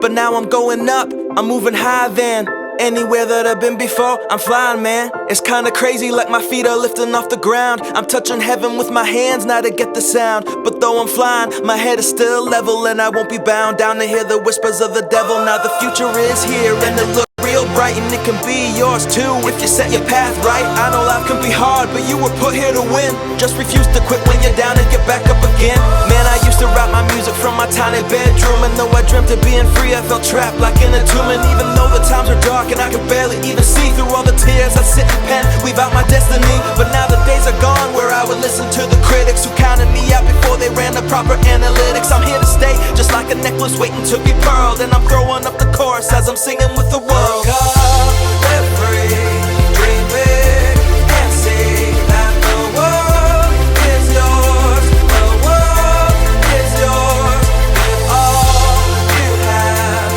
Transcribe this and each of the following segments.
But now I'm going up, I'm moving high than anywhere that I've been before. I'm flying, man. It's kinda crazy, like my feet are lifting off the ground. I'm touching heaven with my hands, now to get the sound. But though I'm flying, my head is still level, and I won't be bound down to hear the whispers of the devil. Now the future is here, and it looks real bright, and it can be yours too if you set your path right. I know life can be hard, but you were put here to win. Just refuse to quit when you're down and get back up again. Man, I used to write my music from my tiny bedroom, and though I dreamt of being free, I felt trapped like in a tomb. And even though the times are dark and I can barely even see through all the tears I sit and pen, weave out my destiny. But now the days are gone where I would listen to the critics who counted me out before they ran the proper analytics. I'm here to stay, just like a necklace waiting to be pearled, and I'm throwing up the chorus as I'm singing with the world. Wake up, live free, dream big, and see that the world is yours. The world is yours. Give all you have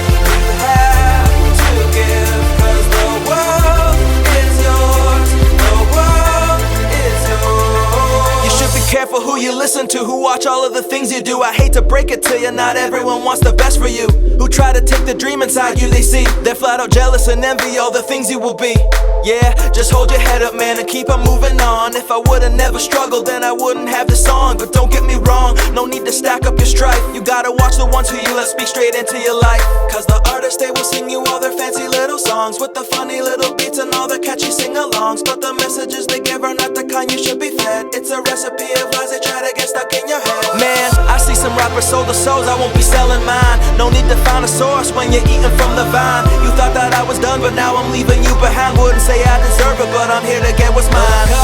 to give, 'cause the world is yours. The world is yours. You should be careful who you listen to, who watch all of the things you do. I hate to break it to you, not everyone wants the best for you. Who try to take the dream inside you, they see they're flat out jealous and envy all the things you will be. Yeah, just hold your head up, man, and keep on moving on. If I would've never struggled, then I wouldn't have this song. But don't get me wrong, no need to stack up your strife. You gotta watch the ones who you let speak straight into your life, 'cause the artists, they will sing you all their fancy little songs with the funny little beats and all the catchy sing-alongs. But the messages they give are not the kind you should be fed. It's a recipe of lies they try to get stuck in your head. Man, I see some rappers sold the souls, I won't be selling mine. No need to find a source when you're eating from the vine. You thought that I was done, but now I'm leaving you behind. Wouldn't say I deserve it, but I'm here to get what's mine. Wake up,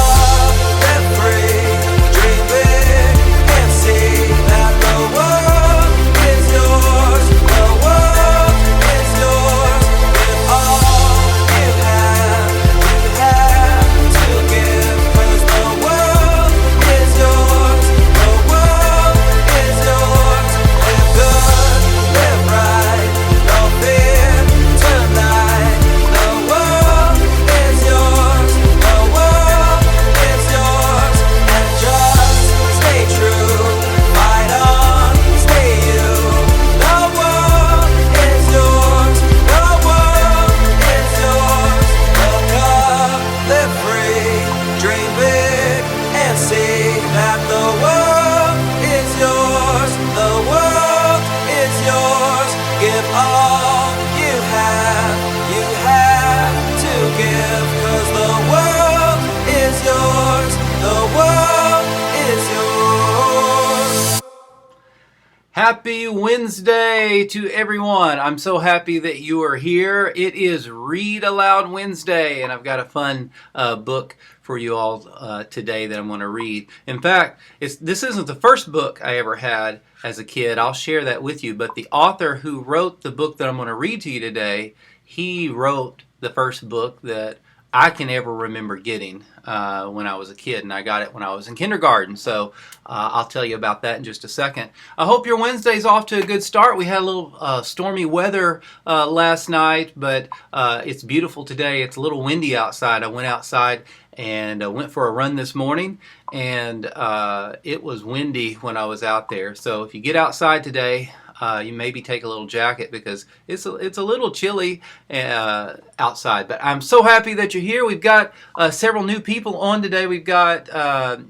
live free, dream big, and see that the world is yours. The world is yours. With all you have to give, 'cause the world is yours. The world is yours. Live good, live right, no fear tonight. The world is yours. The world is yours. And just stay true, fight on, stay you. The world is yours. The world is yours. Look up, live free, dream big, and see that the world is yours. The world is yours. Give all you have to give, 'cause the world is yours. The world is yours. Happy Wednesday to everyone. I'm so happy that you are here. It is Read Aloud Wednesday, and I've got a fun book for you all today that I'm going to read. In fact, this isn't the first book I ever had as a kid. I'll share that with you, but the author who wrote the book that I'm going to read to you today, he wrote the first book that I can ever remember getting when I was a kid, and I got it when I was in kindergarten. So I'll tell you about that in just a second. I hope your Wednesday's off to a good start. We had a little stormy weather last night, but it's beautiful today. It's a little windy outside. I went outside and went for a run this morning, and it was windy when I was out there. So if you get outside today, you maybe take a little jacket because it's a little chilly outside. But I'm so happy that you're here. We've got several new people on today. We've got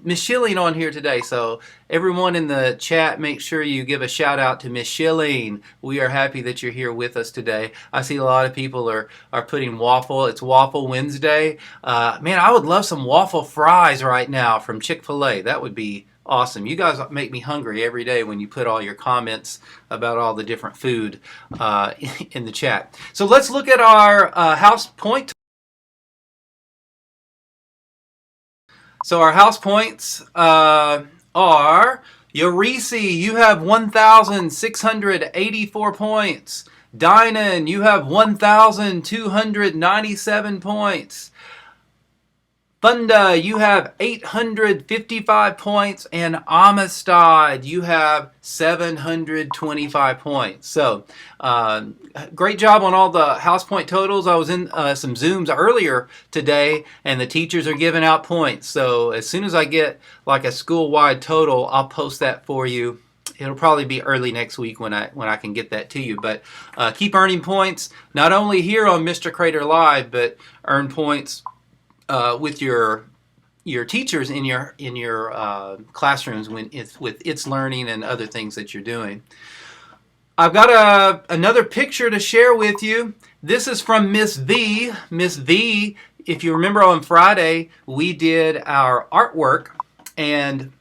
Miss Shilling on here today. So everyone in the chat, make sure you give a shout out to Miss Shilling. We are happy that you're here with us today. I see a lot of people are putting waffle. It's Waffle Wednesday. Man, I would love some waffle fries right now from Chick-fil-A. That would be awesome. You guys make me hungry every day when you put all your comments about all the different food in the chat. So let's look at our house point. So our house points are Eurisi, you have 1,684 points. Dynan, you have 1,297 points. Funda, you have 855 points, and Amistad, you have 725 points. So, great job on all the house point totals. I was in some Zooms earlier today, and the teachers are giving out points. So, as soon as I get like a school-wide total, I'll post that for you it'll probably be early next week when I can get that to you. But keep earning points, not only here on Mr. Crader Live, but earn points with your teachers in your classrooms when it's with It's Learning and other things that you're doing. I've got another picture to share with you. This is from Miss V. Miss V, if you remember on Friday, we did our artwork, and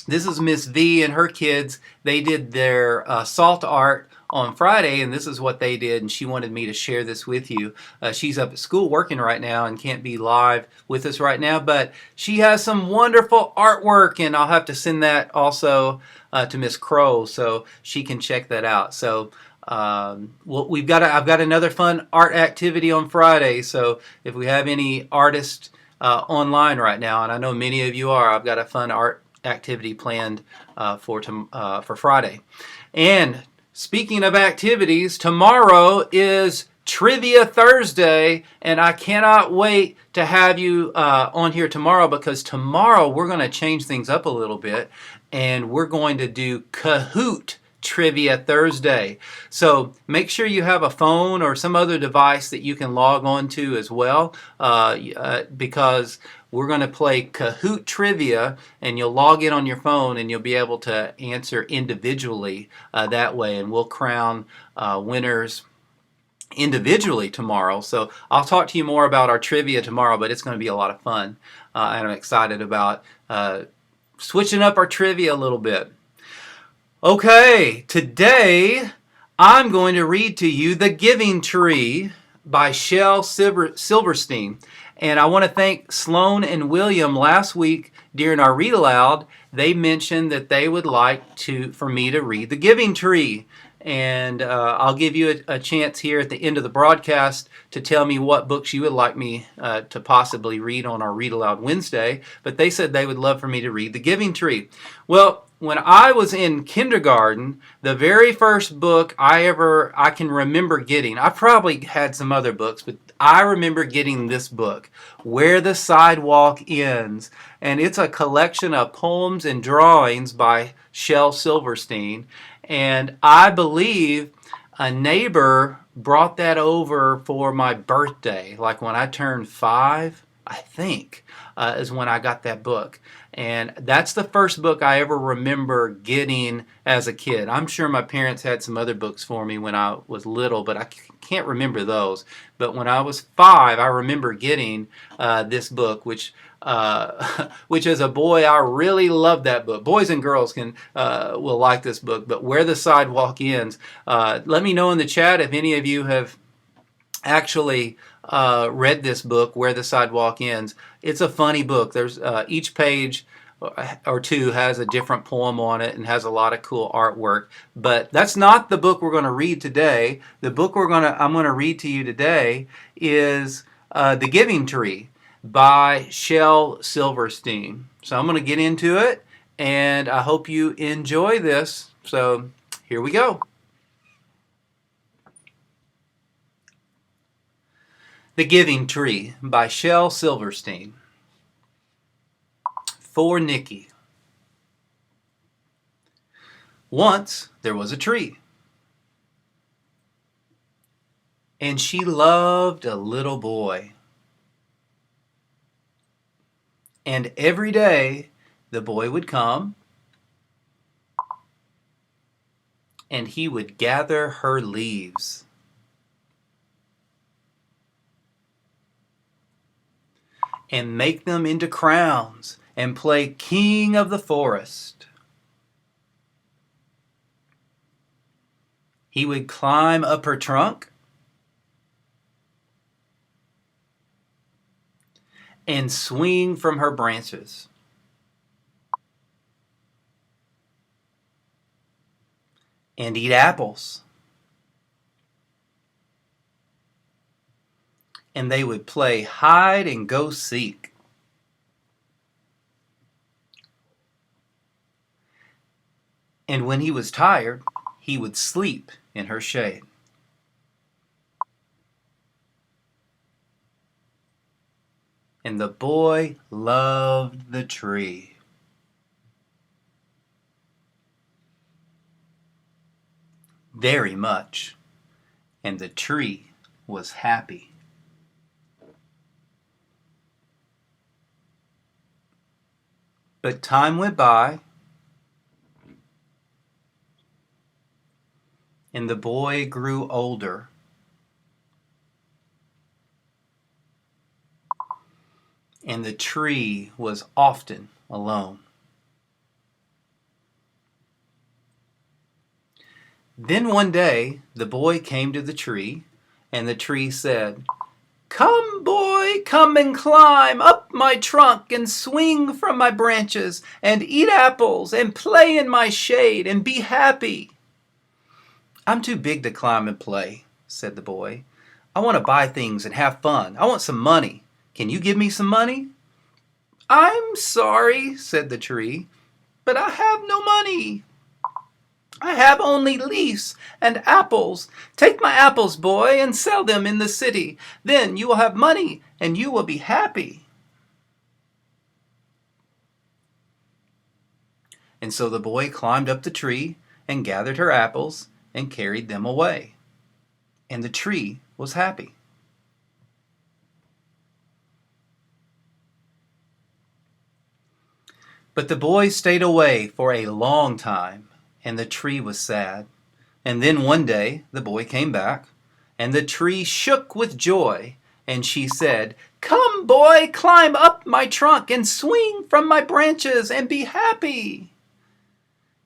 this is Miss V and her kids. They did their salt art on Friday, and this is what they did, and she wanted me to share this with you. She's up at school working right now and can't be live with us right now, but she has some wonderful artwork, and I'll have to send that also to Miss Crow so she can check that out. So I've got another fun art activity on Friday, so if we have any artists online right now, and I know many of you are, I've got a fun art activity planned for Friday. And speaking of activities, tomorrow is Trivia Thursday, and I cannot wait to have you on here tomorrow, because tomorrow we're going to change things up a little bit, and we're going to do Kahoot Trivia Thursday. So make sure you have a phone or some other device that you can log on to as well, because we're going to play Kahoot Trivia, and you'll log in on your phone and you'll be able to answer individually that way, and we'll crown winners individually tomorrow. So I'll talk to you more about our trivia tomorrow, but it's going to be a lot of fun, and I'm excited about switching up our trivia a little bit. Okay, today I'm going to read to you The Giving Tree by Shel Silverstein. And I want to thank Sloan and William. Last week during our read aloud, they mentioned that they would like for me to read The Giving Tree. And I'll give you a chance here at the end of the broadcast to tell me what books you would like me to possibly read on our Read Aloud Wednesday. But they said they would love for me to read The Giving Tree. Well, when I was in kindergarten, the very first book I can remember getting, I probably had some other books, but I remember getting this book, Where the Sidewalk Ends. And it's a collection of poems and drawings by Shel Silverstein. And I believe a neighbor brought that over for my birthday, like when I turned 5, I think, is when I got that book. And that's the first book I ever remember getting as a kid. I'm sure my parents had some other books for me when I was little, but I can't remember those. But when I was 5, I remember getting this book, which as a boy, I really loved that book. Boys and girls will like this book, but Where the Sidewalk Ends. Let me know in the chat if any of you have actually read this book, Where the Sidewalk Ends. It's a funny book. There's each page or two has a different poem on it and has a lot of cool artwork. But that's not the book we're going to read today. The book I'm going to read to you today is The Giving Tree by Shel Silverstein. So I'm going to get into it, and I hope you enjoy this. So here we go. The Giving Tree by Shel Silverstein. For Nikki. Once there was a tree, and she loved a little boy. And every day the boy would come, and he would gather her leaves. And make them into crowns and play king of the forest. He would climb up her trunk and swing from her branches. And eat apples. And they would play hide and go seek. And when he was tired, he would sleep in her shade. And the boy loved the tree. very much, and the tree was happy. But time went by, and the boy grew older. And the tree was often alone. Then one day the boy came to the tree, and the tree said, "Come, boy, come and climb up my trunk and swing from my branches and eat apples and play in my shade and be happy." "I'm too big to climb and play," said the boy. "I want to buy things and have fun. I want some money. Can you give me some money?" "I'm sorry," said the tree, "but I have no money. I have only leaves and apples. Take my apples, boy, and sell them in the city. Then you will have money and you will be happy." And so the boy climbed up the tree and gathered her apples and carried them away. And the tree was happy. But the boy stayed away for a long time, and the tree was sad. And then one day the boy came back, and the tree shook with joy, and she said, "Come, boy, climb up my trunk and swing from my branches and be happy."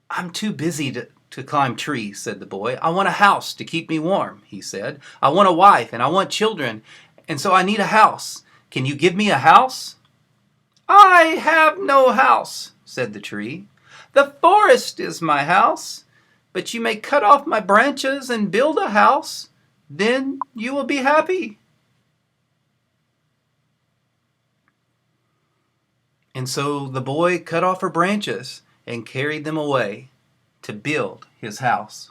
"I'm too busy to climb trees," said the boy. "I want a house to keep me warm," he said. "I want a wife and I want children, and so I need a house. Can you give me a house?" "I have no house," said the tree. "The forest is my house, but you may cut off my branches and build a house. Then you will be happy." And so the boy cut off her branches and carried them away to build his house.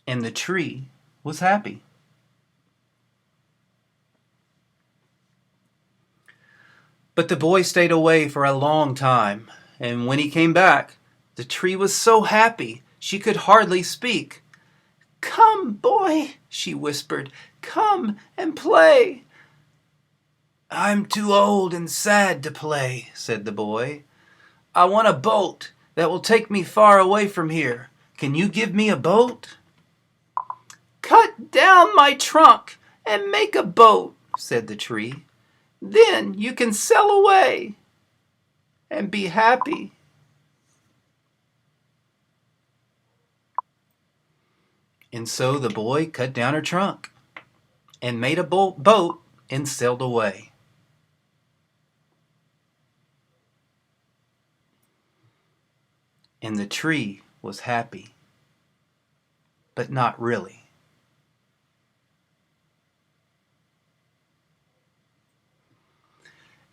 And the tree was happy. But the boy stayed away for a long time, and when he came back, the tree was so happy she could hardly speak. "Come, boy," she whispered, "come and play." "I'm too old and sad to play," said the boy. "I want a boat that will take me far away from here. Can you give me a boat?" "Cut down my trunk and make a boat," said the tree. "Then you can sail away and be happy." And so the boy cut down her trunk and made a boat and sailed away. And the tree was happy, but not really.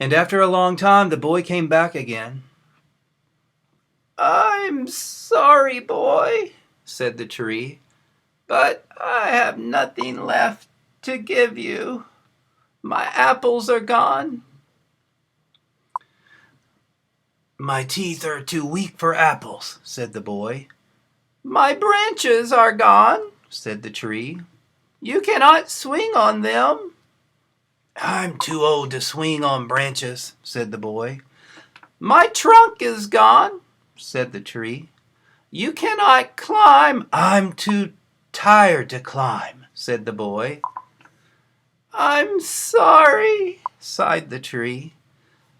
And after a long time, the boy came back again. "I'm sorry, boy," said the tree, "but I have nothing left to give you. My apples are gone." "My teeth are too weak for apples," said the boy. "My branches are gone," said the tree. "You cannot swing on them." "I'm too old to swing on branches," said the boy. "My trunk is gone," said the tree. "You cannot climb." "I'm too tired to climb," said the boy. "I'm sorry," sighed the tree.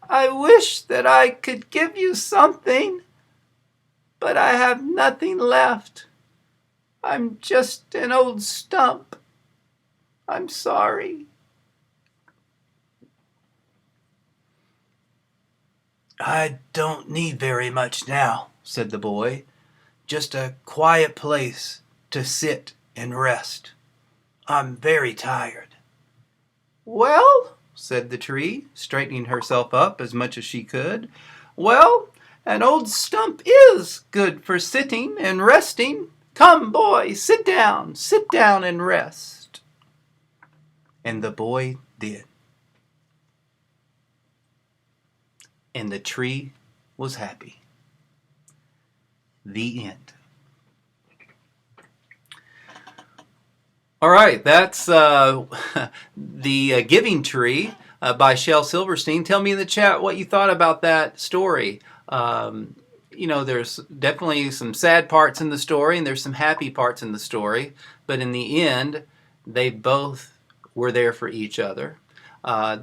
"I wish that I could give you something, but I have nothing left. I'm just an old stump. I'm sorry." "I don't need very much now," said the boy. "Just a quiet place to sit and rest. I'm very tired." "Well," said the tree, straightening herself up as much as she could, "well, an old stump is good for sitting and resting. Come, boy, sit down and rest." And the boy did. And the tree was happy. The end. All right, that's The Giving Tree by Shel Silverstein. Tell me in the chat what you thought about that story. There's definitely some sad parts in the story, and there's some happy parts in the story. But in the end, they both were there for each other.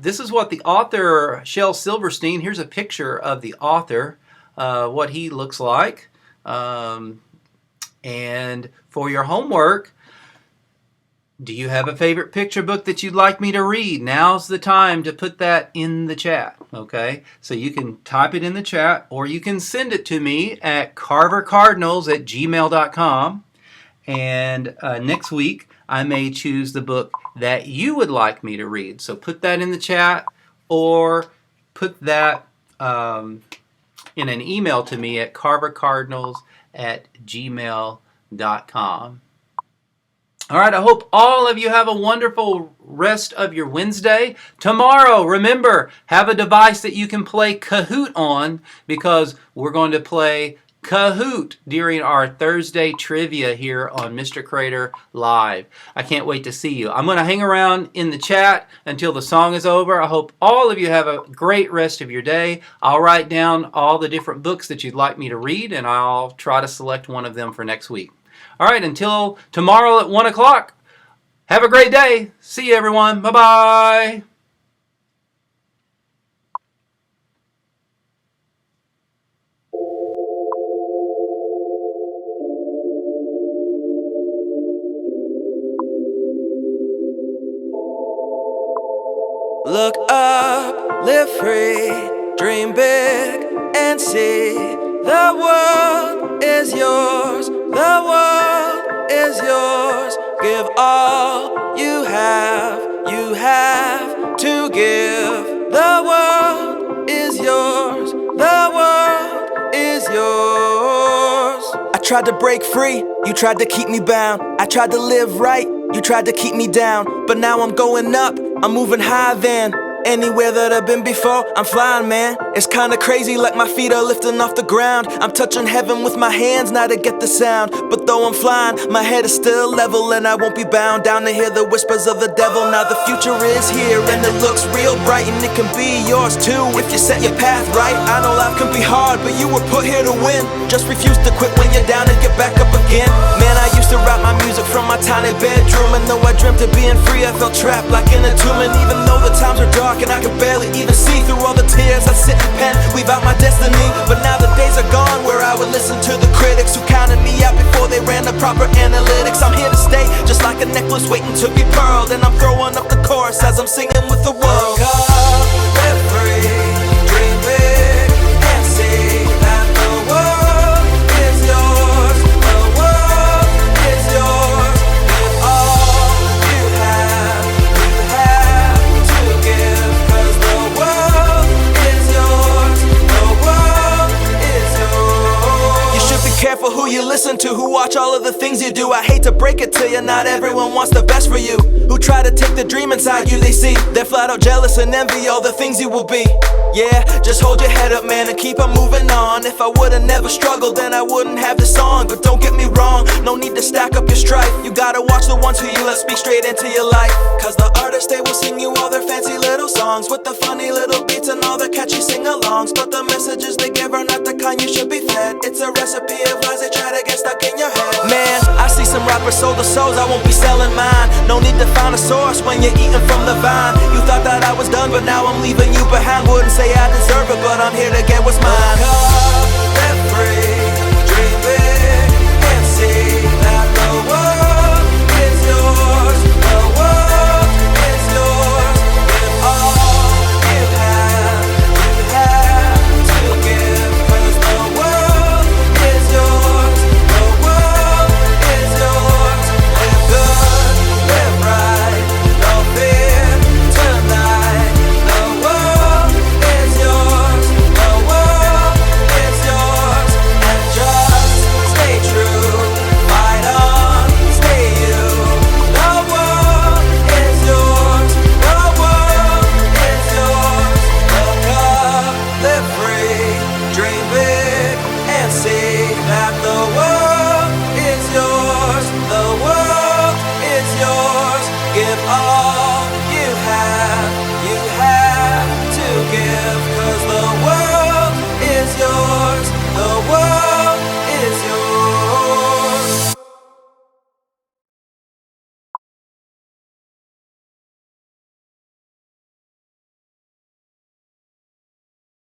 This is what the author, Shel Silverstein, here's a picture of the author, what he looks like. And for your homework, do you have a favorite picture book that you'd like me to read? Now's the time to put that in the chat, okay? So you can type it in the chat, or you can send it to me at carvercardinals@gmail.com. And next week, I may choose the book that you would like me to read. So put that in the chat, or put that in an email to me at carvercardinals@gmail.com. All right, I hope all of you have a wonderful rest of your Wednesday. Tomorrow, remember, have a device that you can play Kahoot on, because we're going to play Kahoot during our Thursday trivia here on Mr. Crader Live. I can't wait to see you. I'm going to hang around in the chat until the song is over. I hope all of you have a great rest of your day. I'll write down all the different books that you'd like me to read, and I'll try to select one of them for next week. All right, until tomorrow at 1 o'clock, have a great day. See you, everyone. Bye-bye. Look up, live free, dream big, and see the world is yours. The world is yours. Give all you have to give. The world is yours. The world is yours. I tried to break free, you tried to keep me bound. I tried to live right, you tried to keep me down. But now I'm going up, I'm moving high then. Anywhere that I've been before, I'm flying, man. It's kinda crazy, like my feet are lifting off the ground. I'm touching heaven with my hands, now to get the sound. But though I'm flying, my head is still level, and I won't be bound down to hear the whispers of the devil. Now the future is here, and it looks real bright, and it can be yours too if you set your path right. I know life can be hard, but you were put here to win. Just refuse to quit when you're down and get back up again. Man, I used to rap my music from my tiny bedroom, and though I dreamt of being free, I felt trapped like in a tomb. And even though the times are dark and I can barely even see through all the tears, I sit and pen, weave out my destiny. But now the days are gone where I would listen to the critics who counted me out before they ran the proper analytics. I'm here to stay, just like a necklace waiting to be pearled, and I'm throwing up the chorus as I'm singing with the world. Live free, dream big, and see that the world is yours. The world is yours. Give all you have to give. 'Cause the world is yours. The world is yours. You should be careful who you listen to, who watch all of the things you do. I hate to break it to you, not everyone wants the best for you. Who try to take the dream inside you, they see they're flat out jealous and envy all the things you will be. Yeah, just hold your head up, man, and keep on moving on. If I would've never struggled, then I wouldn't have this song. But don't get me wrong, no need to stack up your strife. You gotta watch the ones who you let speak straight into your life. 'Cause the artists, they will sing you all their fancy little songs with the funny little beats and all their catchy sing-alongs. But the messages they give are not the kind you should be fed. It's a recipe of lies they try to get stuck in your head. Man, I see some rappers sold their souls, I won't be selling mine. No need to find a source when you're eating from the vine. You thought that I was done, but now I'm leaving you behind. Wouldn't say I deserve it, but I'm here to get what's mine.